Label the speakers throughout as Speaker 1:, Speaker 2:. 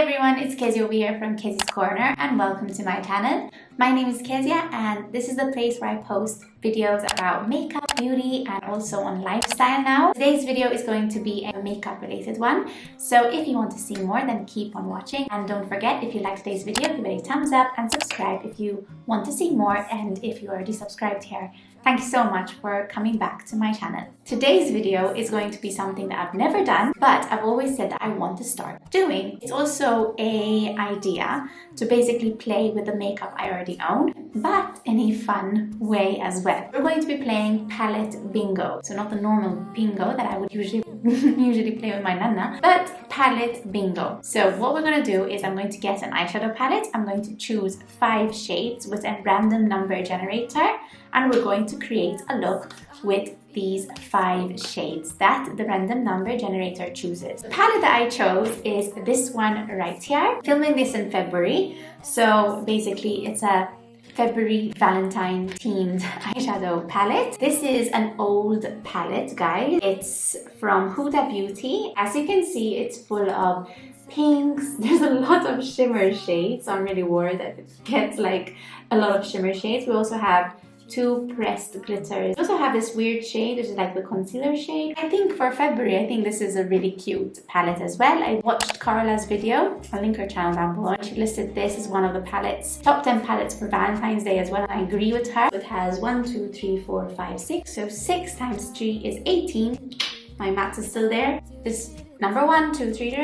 Speaker 1: everyone, it's Kezia over here from Kezia's Corner and welcome to my channel. My name is Kezia and this is the place where I post videos about makeup, beauty and also on lifestyle now. Today's video is going to be a makeup related one. So if you want to see more then keep on watching, and don't forget, if you like today's video, give it a thumbs up and subscribe if you want to see more, and if you already subscribed here, thank you so much for coming back to my channel. Today's video is going to be something that I've never done, but I've always said that I want to start doing. It's also an idea to basically play with the makeup I already own, but in a fun way as well. We're going to be playing palette bingo. So not the normal bingo that I would usually play with my nana, but palette bingo. So what we're going to do is I'm going to get an eyeshadow palette. I'm going to choose 5 shades with a random number generator, and we're going to create a look with these 5 shades that the random number generator chooses. The palette that I chose is this one right here. I'm filming this in February, so basically it's a February Valentine themed eyeshadow palette. This is an old palette, guys. It's from Huda Beauty. As you can see, it's full of pinks. There's a lot of shimmer shades, so I'm really worried that it gets like a lot of shimmer shades. We also have 2 pressed glitters. We also have this weird shade, which is like the concealer shade. I think for February, I think this is a really cute palette as well. I watched Carla's video. I'll link her channel down below. She listed this as one of the palettes, top 10 palettes for Valentine's Day as well. I agree with her. It has 1, 2, 3, 4, 5, 6. So 6 times 3 is 18. My maths is still there. This number 1, 2, 3,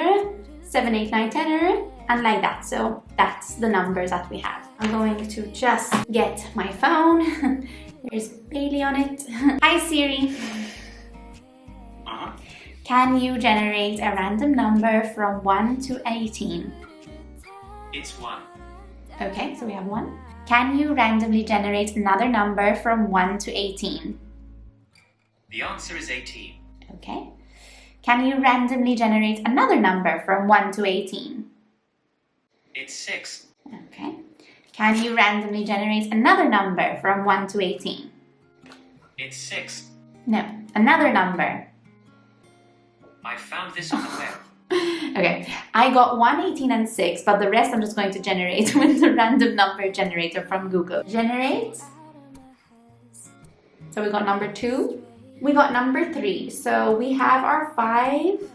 Speaker 1: 7, 8, 9, 10, and like that. So that's the numbers that we have. I'm going to just get my phone. There's Bailey on it. Hi Siri. Can you generate a random number from 1 to 18?
Speaker 2: It's 1.
Speaker 1: Okay, so we have 1. Can you randomly generate another number from 1 to 18?
Speaker 2: The answer is 18.
Speaker 1: Okay. Can you randomly generate another number from 1 to 18?
Speaker 2: It's 6.
Speaker 1: Okay. Can you randomly generate another number from 1 to 18?
Speaker 2: It's 6.
Speaker 1: No, another number.
Speaker 2: I found this on the web.
Speaker 1: Okay, I got 1, 18 and 6, but the rest I'm just going to generate with the random number generator from Google. Generate. So we got number 2. We got number 3. So we have our 5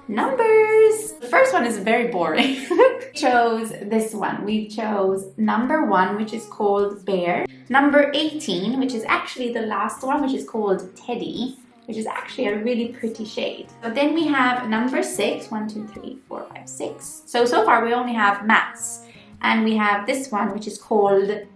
Speaker 1: numbers. The first one is very boring. We chose this one. We chose number 1, which is called Bear. Number 18, which is actually the last one, which is called Teddy, which is actually a really pretty shade. But then we have number 6, 1, 2, 3, 4, 5, 6. So far we only have mattes. And we have this one, which is called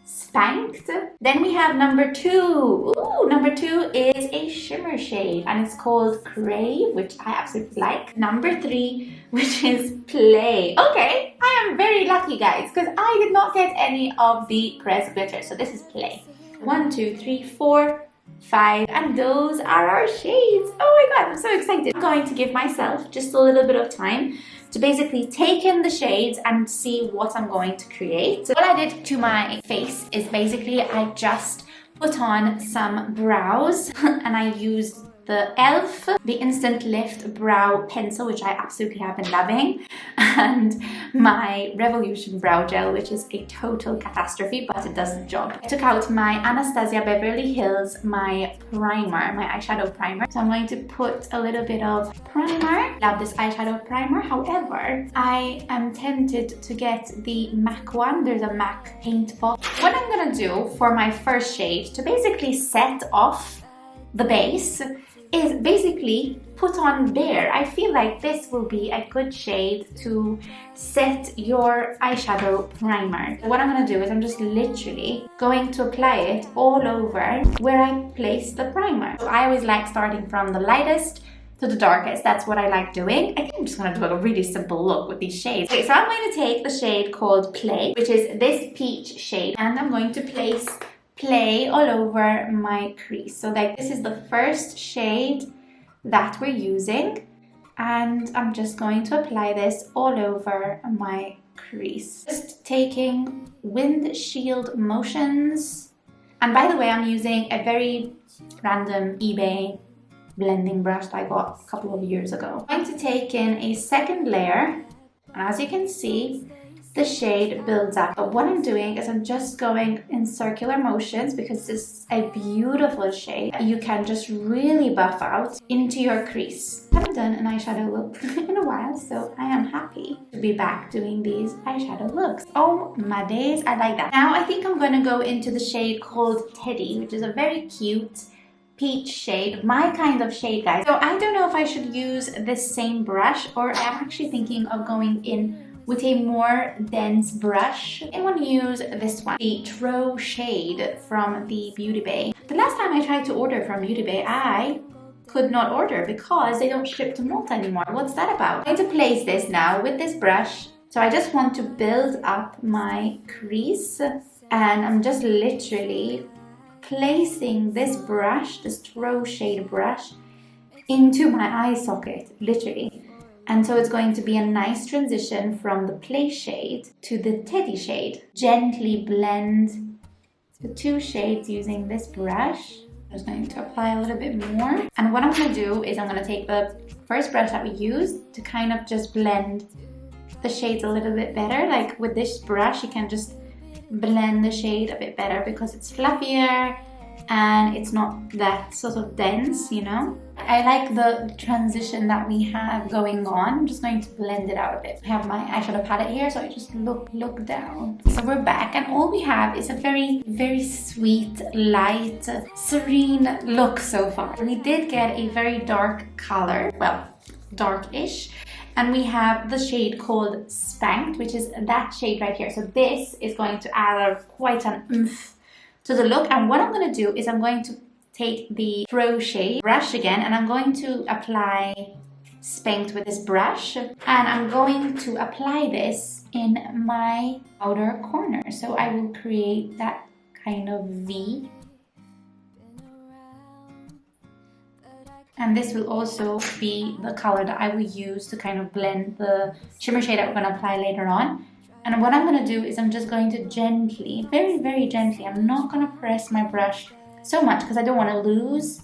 Speaker 1: Spanked. Then we have number 2. Ooh, number 2 is a shimmer shade and it's called Crave, which I absolutely like. Number 3, which is Play. Okay, I am very lucky, guys, because I did not get any of the pressed glitter. So this is Play. 1, 2, 3, 4, 5, and those are our shades. Oh my god, I'm so excited. I'm going to give myself just a little bit of time to basically take in the shades and see what I'm going to create. So what I did to my face is basically I just put on some brows and I used the e.l.f. the Instant Lift Brow Pencil, which I absolutely have been loving, and my Revolution Brow Gel, which is a total catastrophe, but it does the job. I took out my Anastasia Beverly Hills, my primer, my eyeshadow primer. So I'm going to put a little bit of primer. Love this eyeshadow primer. However, I am tempted to get the MAC one. There's a MAC paint pot. What I'm gonna do for my first shade to basically set off the base is basically put on Bear. I feel like this will be a good shade to set your eyeshadow primer. What I'm going to do is I'm just literally going to apply it all over where I place the primer. So I always like starting from the lightest to the darkest. That's what I like doing. I think I'm just going to do a really simple look with these shades. Okay, so I'm going to take the shade called Play, which is this peach shade, and I'm going to place Play all over my crease. So like this is the first shade that we're using, and I'm just going to apply this all over my crease. Just taking windshield motions. And by the way, I'm using a very random eBay blending brush that I got a couple of years ago. I'm going to take in a second layer And as you can see, the shade builds up. But what I'm doing is I'm just going in circular motions because this is a beautiful shade. You can just really buff out into your crease. I haven't done an eyeshadow look in a while, so I am happy to be back doing these eyeshadow looks. Oh my days, I like that. Now I think I'm going to go into the shade called Teddy, which is a very cute peach shade, my kind of shade, guys. So I don't know if I should use this same brush, or I'm actually thinking of going in with a more dense brush. I want to use this one, the Tro shade from the Beauty Bay. The last time I tried to order from Beauty Bay, I could not order because they don't ship to Malta anymore. What's that about? I'm going to place this now with this brush. So I just want to build up my crease, and I'm just literally placing this brush, this Tro shade brush, into my eye socket, literally. And so it's going to be a nice transition from the Play shade to the Teddy shade. Gently blend the two shades using this brush. I'm just going to apply a little bit more. And what I'm going to do is I'm going to take the first brush that we used to kind of just blend the shades a little bit better. Like with this brush, you can just blend the shade a bit better because it's fluffier and it's not that sort of dense, you know. I like the transition that we have going on. I'm just going to blend it out a bit. I have my eyeshadow palette here, so I just look down. So we're back, and all we have is a very, very sweet, light, serene look so far. We did get a very dark color, well, dark-ish. And we have the shade called Spanked, which is that shade right here. So this is going to add quite an oomph to the look. And what I'm going to do is I'm going to take the Pro shade brush again, and I'm going to apply Spanked with this brush. And I'm going to apply this in my outer corner. So I will create that kind of V. And this will also be the color that I will use to kind of blend the shimmer shade that we're going to apply later on. And what I'm going to do is I'm just going to gently, very, very gently, I'm not going to press my brush so much because I don't want to lose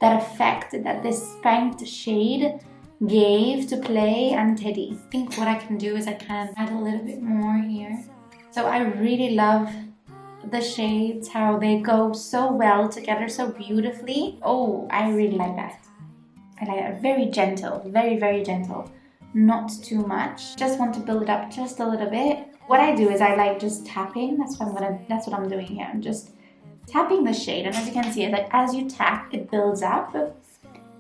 Speaker 1: that effect that this Spanked shade gave to Play and Teddy. I think what I can do is I can add a little bit more here. So I really love the shades, how they go so well together, so beautifully. Oh, I really like that. I like it. Very gentle, very, very gentle. Not too much. Just want to build it up just a little bit. What I do is I like just tapping. That's what I'm doing here. I'm just tapping the shade, and as you can see, like as you tap, it builds up.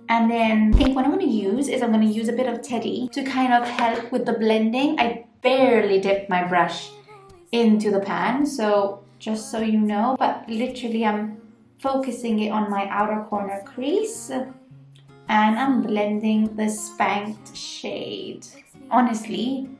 Speaker 1: And then I think what I'm going to use is I'm going to use a bit of Teddy to kind of help with the blending. I barely dipped my brush into the pan, so just so you know, but literally I'm focusing it on my outer corner crease. And I'm blending the Spanked shade. Honestly,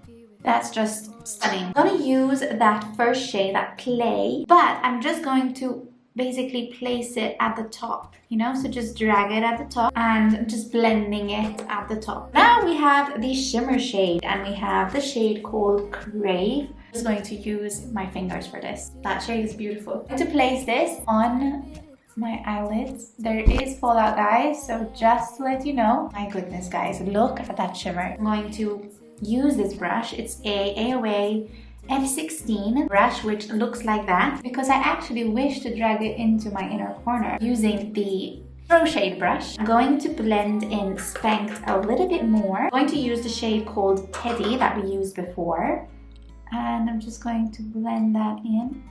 Speaker 1: that's just stunning. I'm going to use that first shade, that Play, but I'm just going to basically place it at the top, you know, so just drag it at the top and just blending it at the top. Now we have the shimmer shade, and we have the shade called Crave. I'm just going to use my fingers for this. That shade is beautiful. I'm going to place this on my eyelids. There is fallout, guys, so just to let you know. My goodness, guys, look at that shimmer. I'm going to use this brush. It's a AOA F16 brush, which looks like that because I actually wish to drag it into my inner corner using the Pro shade brush. I'm going to blend in Spanked a little bit more. I'm going to use the shade called Teddy that we used before, and I'm just going to blend that in.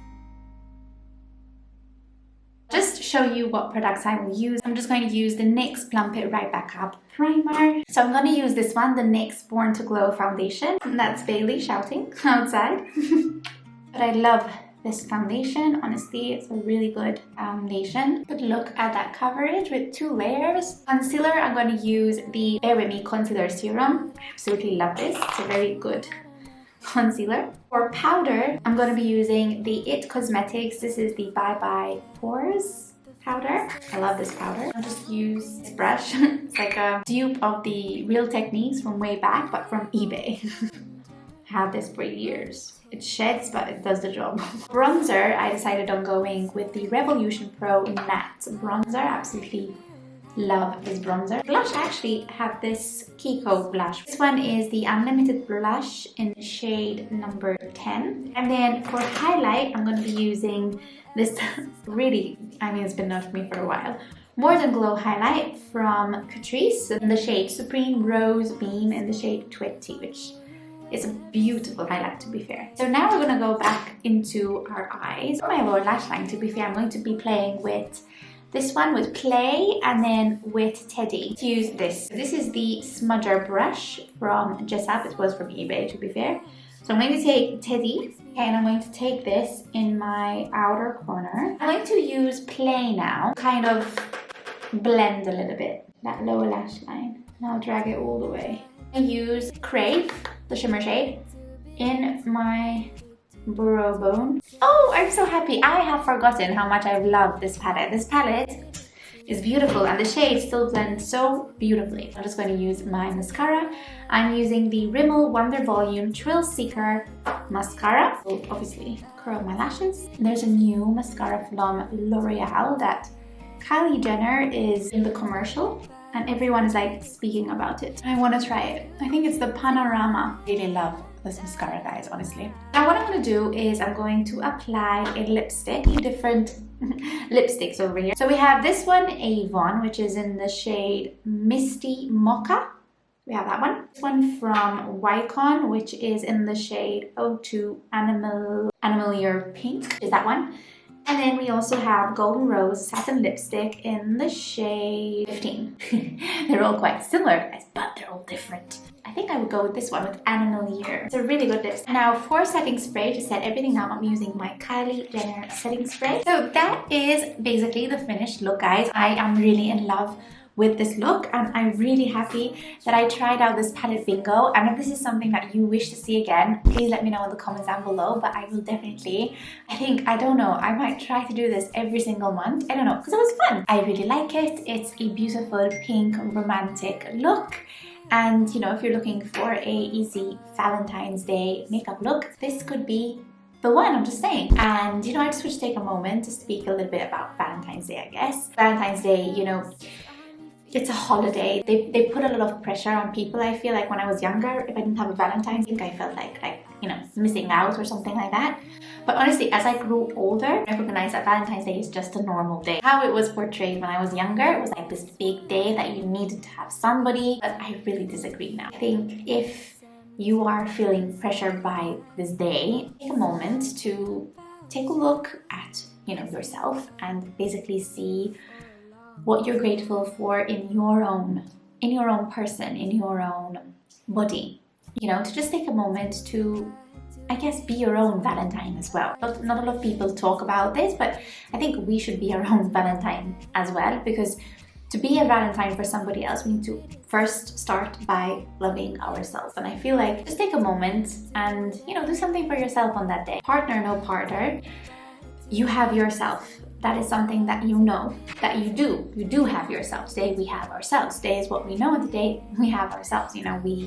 Speaker 1: Just to show you what products I will use, I'm just going to use the NYX Plump It Right Back Up primer. So I'm going to use this one, the NYX Born to Glow foundation. And that's Bailey shouting outside. But I love this foundation. Honestly, it's a really good foundation. But look at that coverage with 2 layers. Concealer, I'm going to use the Bear With Me Concealer Serum. I absolutely love this. It's a very good concealer. For powder, I'm going to be using the IT Cosmetics. This is the Bye Bye Pores powder. I love this powder. I'll just use this brush. It's like a dupe of the Real Techniques from way back, but from eBay. I had this for years. It sheds, but it does the job. Bronzer, I decided on going with the Revolution Pro Matte Bronzer. Absolutely love this bronzer. Blush, I actually have this Kiko blush. This one is the Unlimited blush in shade number 10. And then for highlight, I'm going to be using this really, I mean, it's been known for me for a while, More Than Glow highlight from Catrice in the shade Supreme Rose Beam in the shade 20, which is a beautiful highlight, to be fair. So now we're going to go back into our eyes. For my lower lash line, to be fair, I'm going to be playing with this one with Play and then with Teddy. Let's use this. This is the smudger brush from Jessup. It was from eBay, to be fair. So I'm going to take Teddy and I'm going to take this in my outer corner. I'm going to use Play now, kind of blend a little bit that lower lash line. And I'll drag it all the way. I use Crave, the shimmer shade, in my brow bone. Oh, I'm so happy. I have forgotten how much I've loved this palette. This palette is beautiful and the shades still blend so beautifully. I'm just going to use my mascara. I'm using the Rimmel Wonder Volume Thrill Seeker mascara. So obviously curl my lashes. There's a new mascara from L'Oreal that Kylie Jenner is in the commercial. And everyone is like speaking about it. I want to try it. I think it's the Panorama. I really love this mascara, guys, honestly. Now what I'm going to do is I'm going to apply a lipstick. Different lipsticks over here. So we have this one, Avon, which is in the shade Misty Mocha. We have that one. This one from Wycon, which is in the shade O2 Animal Year Pink. Is that one. And then we also have Golden Rose Satin Lipstick in the shade 15. They're all quite similar, guys, but they're all different. I think I would go with this one with Animal Year. It's a really good lipstick. Now for setting spray, to set everything down, I'm using my Kylie Jenner setting spray. So that is basically the finished look, guys. I am really in love with this look and I'm really happy that I tried out this palette bingo. And if this is something that you wish to see again, please let me know in the comments down below. But I will definitely, I don't know, I might try to do this every single month. I don't know, because it was fun. I really like it. It's a beautiful pink romantic look. And you know, if you're looking for a easy Valentine's Day makeup look, this could be the one, I'm just saying. And you know, I just wish to take a moment to speak a little bit about Valentine's Day, I guess. Valentine's Day, you know, it's a holiday. They put a lot of pressure on people. I feel like when I was younger, if I didn't have a Valentine's, I think I felt like you know, missing out or something like that. But honestly, as I grew older, I recognized that Valentine's Day is just a normal day. How it was portrayed when I was younger, it was like this big day that you needed to have somebody. But I really disagree now. I think if you are feeling pressured by this day, take a moment to take a look at, you know, yourself and basically see what you're grateful for in your own person, in your own body. You know, to just take a moment to, I guess, be your own Valentine as well. Not a lot of people talk about this, but I think we should be our own Valentine as well, because to be a Valentine for somebody else, we need to first start by loving ourselves. And I feel like just take a moment and, you know, do something for yourself on that day. Partner, no partner, you have yourself. That is something that you know, that you do. You do have yourself. Today we have ourselves. Today is what we know, and today we have ourselves. You know, we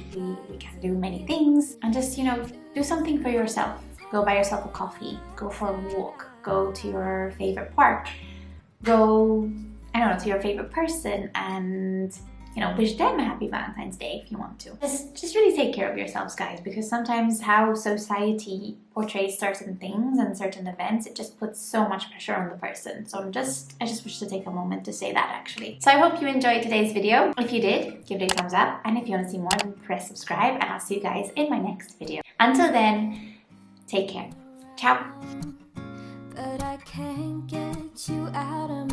Speaker 1: can do many things and just, you know, do something for yourself. Go buy yourself a coffee. Go for a walk. Go to your favorite park. Go, I don't know, to your favorite person and, you know, wish them a happy Valentine's Day if you want to. Just really take care of yourselves, guys, because sometimes how society portrays certain things and certain events, it just puts so much pressure on the person. So I just wish to take a moment to say that, actually. So I hope you enjoyed today's video. If you did, give it a thumbs up. And if you want to see more, then press subscribe, and I'll see you guys in my next video. Until then, take care. Ciao.
Speaker 3: But I can't get you out of